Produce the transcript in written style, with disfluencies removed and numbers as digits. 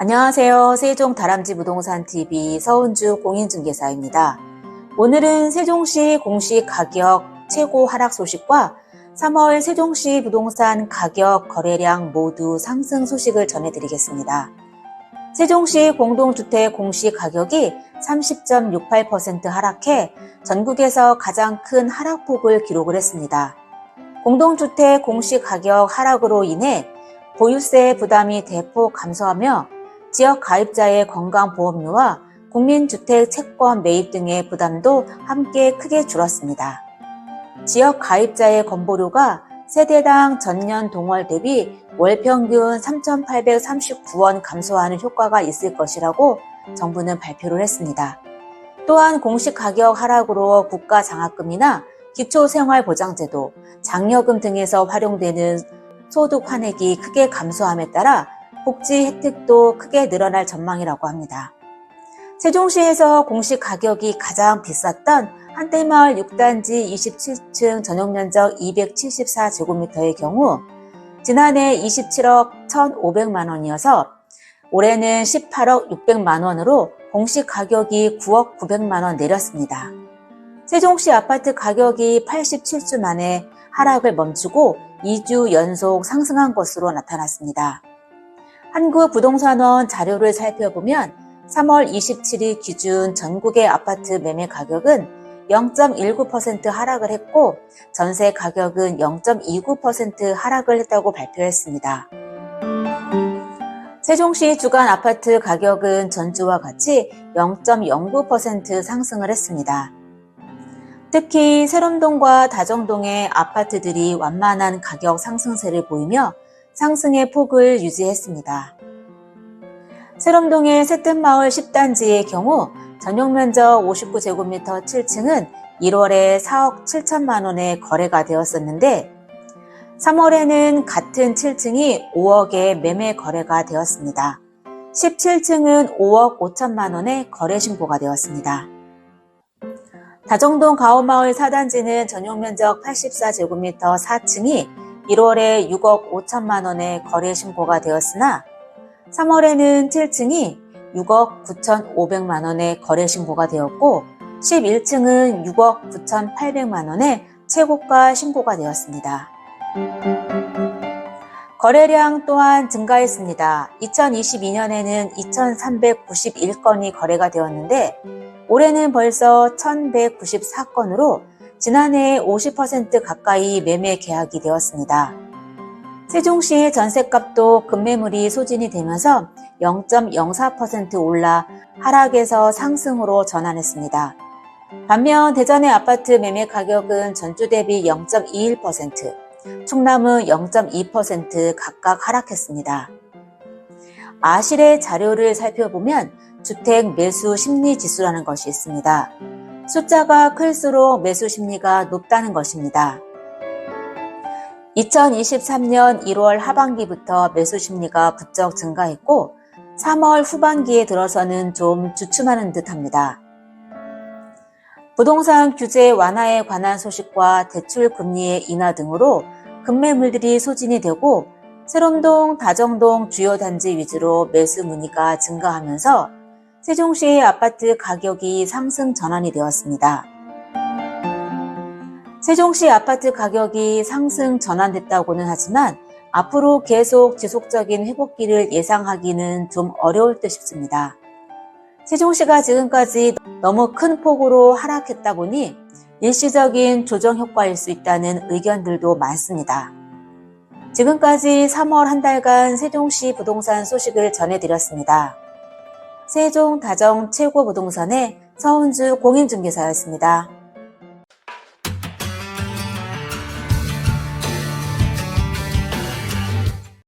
안녕하세요. 세종 다람쥐 부동산 TV 서은주 공인중개사입니다. 오늘은 세종시 공시 가격 최고 하락 소식과 3월 세종시 부동산 가격 거래량 모두 상승 소식을 전해드리겠습니다. 세종시 공동주택 공시 가격이 30.68% 하락해 전국에서 가장 큰 하락폭을 기록을 했습니다. 공동주택 공시 가격 하락으로 인해 보유세 부담이 대폭 감소하며 지역 가입자의 건강보험료와 국민주택 채권 매입 등의 부담도 함께 크게 줄었습니다. 지역 가입자의 건보료가 세대당 전년 동월 대비 월 평균 3,839원 감소하는 효과가 있을 것이라고 정부는 발표를 했습니다. 또한 공시가격 하락으로 국가장학금이나 기초생활보장제도, 장려금 등에서 활용되는 소득 환액이 크게 감소함에 따라 복지 혜택도 크게 늘어날 전망이라고 합니다. 세종시에서 공시가격이 가장 비쌌던 한대마을 6단지 27층 전용면적 274제곱미터의 경우 지난해 27억 1,500만 원이어서 올해는 18억 600만 원으로 공시가격이 9억 900만 원 내렸습니다. 세종시 아파트 가격이 87주 만에 하락을 멈추고 2주 연속 상승한 것으로 나타났습니다. 한국부동산원 자료를 살펴보면 3월 27일 기준 전국의 아파트 매매 가격은 0.19% 하락을 했고 전세 가격은 0.29% 하락을 했다고 발표했습니다. 세종시 주간 아파트 가격은 전주와 같이 0.09% 상승을 했습니다. 특히 세롬동과 다정동의 아파트들이 완만한 가격 상승세를 보이며 상승의 폭을 유지했습니다. 세롬동의 새뜸마을 10단지의 경우 전용면적 59제곱미터 7층은 1월에 4억 7천만 원에 거래가 되었었는데 3월에는 같은 7층이 5억에 매매 거래가 되었습니다. 17층은 5억 5천만 원에 거래 신고가 되었습니다. 다정동 가오마을 4단지는 전용면적 84제곱미터 4층이 1월에 6억 5천만 원에 거래 신고가 되었으나 3월에는 7층이 6억 9,500만 원에 거래 신고가 되었고 11층은 6억 9,800만 원에 최고가 신고가 되었습니다. 거래량 또한 증가했습니다. 2022년에는 2,391건이 거래가 되었는데 올해는 벌써 1,194건으로 지난해에 50% 가까이 매매 계약이 되었습니다. 세종시의 전셋값도 급매물이 소진이 되면서 0.04% 올라 하락에서 상승으로 전환했습니다. 반면 대전의 아파트 매매 가격은 전주 대비 0.21%, 충남은 0.2% 각각 하락했습니다. 아실의 자료를 살펴보면 주택 매수 심리 지수라는 것이 있습니다. 숫자가 클수록 매수 심리가 높다는 것입니다. 2023년 1월 하반기부터 매수 심리가 부쩍 증가했고 3월 후반기에 들어서는 좀 주춤하는 듯합니다. 부동산 규제 완화에 관한 소식과 대출 금리의 인하 등으로 급매물들이 소진이 되고 세롬동, 다정동 주요 단지 위주로 매수 문의가 증가하면서 세종시의 아파트 가격이 상승 전환이 되었습니다. 세종시 아파트 가격이 상승 전환됐다고는 하지만 앞으로 계속 지속적인 회복기를 예상하기는 좀 어려울 듯 싶습니다. 세종시가 지금까지 너무 큰 폭으로 하락했다 보니 일시적인 조정 효과일 수 있다는 의견들도 많습니다. 지금까지 3월 한 달간 세종시 부동산 소식을 전해드렸습니다. 세종 다정 최고부동산의 서은주 공인중개사였습니다.